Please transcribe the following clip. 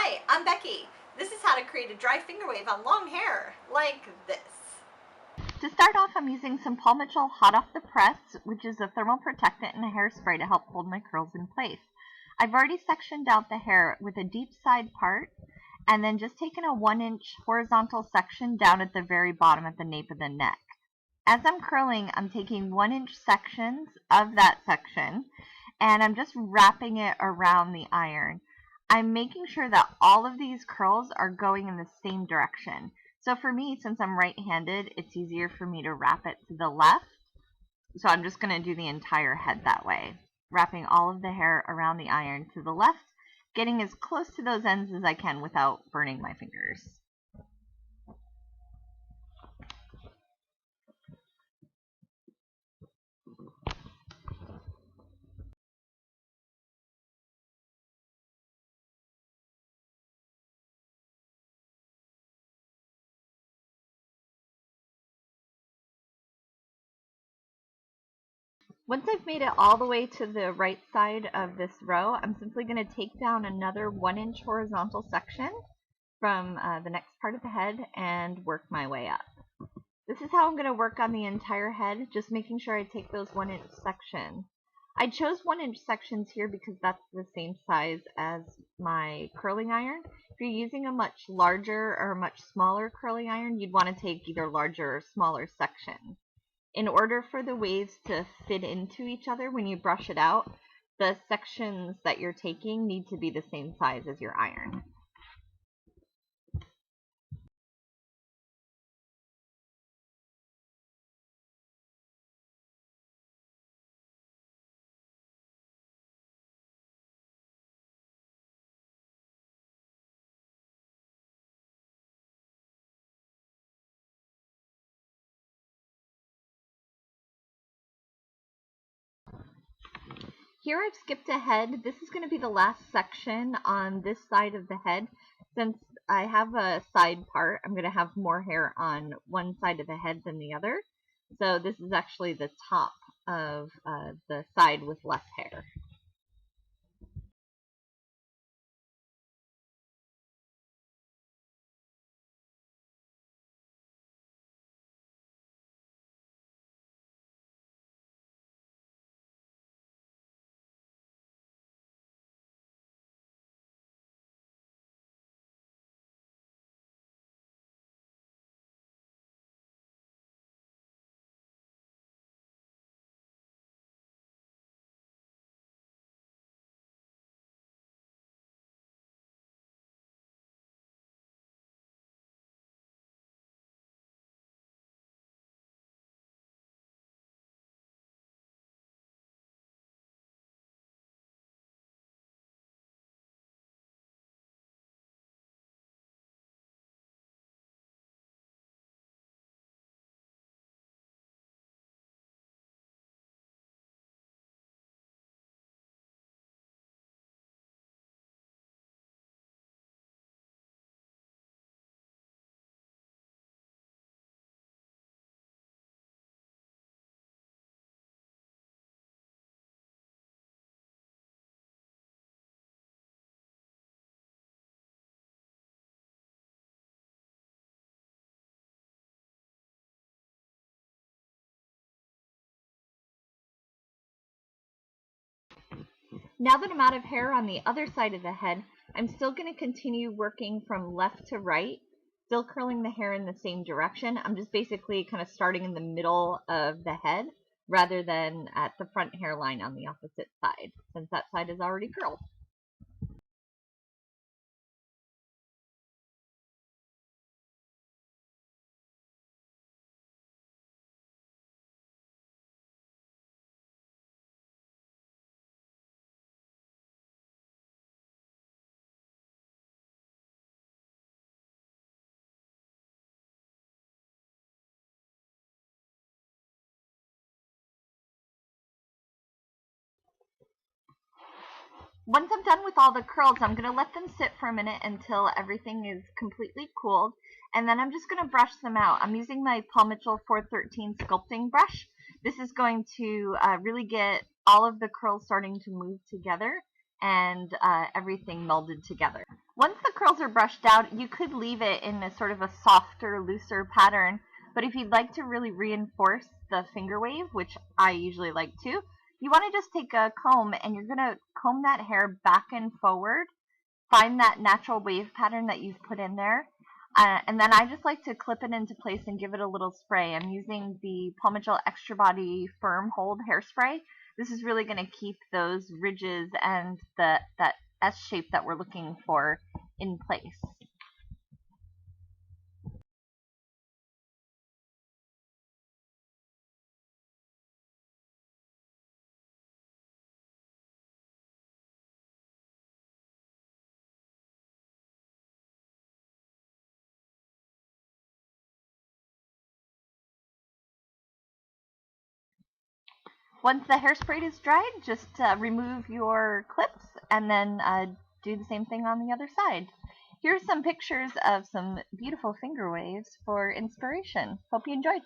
Hi, I'm Becky. This is how to create a dry finger wave on long hair, like this. To start off, I'm using some Paul Mitchell Hot Off the Press, which is a thermal protectant and a hairspray to help hold my curls in place. I've already sectioned out the hair with a deep side part, and then just taken a 1-inch horizontal section down at the very bottom at the nape of the neck. As I'm curling, I'm taking 1-inch sections of that section, and I'm just wrapping it around the iron. I'm making sure that all of these curls are going in the same direction. So for me, since I'm right-handed, it's easier for me to wrap it to the left. So I'm just going to do the entire head that way, wrapping all of the hair around the iron to the left, getting as close to those ends as I can without burning my fingers. Once I've made it all the way to the right side of this row, I'm simply going to take down another 1-inch horizontal section from the next part of the head and work my way up. This is how I'm going to work on the entire head, just making sure I take those 1-inch sections. I chose 1-inch sections here because that's the same size as my curling iron. If you're using a much larger or much smaller curling iron, you'd want to take either larger or smaller sections. In order for the waves to fit into each other when you brush it out, the sections that you're taking need to be the same size as your iron. Here I've skipped ahead. This is going to be the last section on this side of the head. Since I have a side part, I'm going to have more hair on one side of the head than the other. So this is actually the top of the side with less hair. Now that I'm out of hair on the other side of the head, I'm still going to continue working from left to right, still curling the hair in the same direction. I'm just basically kind of starting in the middle of the head rather than at the front hairline on the opposite side, since that side is already curled. Once I'm done with all the curls, I'm going to let them sit for a minute until everything is completely cooled, and then I'm just going to brush them out. I'm using my Paul Mitchell 413 sculpting brush. This is going to really get all of the curls starting to move together and everything melded together. Once the curls are brushed out, you could leave it in a sort of a softer, looser pattern. But if you'd like to really reinforce the finger wave, which I usually like to, you want to just take a comb and you're going to comb that hair back and forward. Find that natural wave pattern that you've put in there. And then I just like to clip it into place and give it a little spray. I'm using the Paul Mitchell Extra Body Firm Hold Hairspray. This is really going to keep those ridges and that S shape that we're looking for in place. Once the hairspray is dried, just remove your clips and then do the same thing on the other side. Here's some pictures of some beautiful finger waves for inspiration. Hope you enjoyed.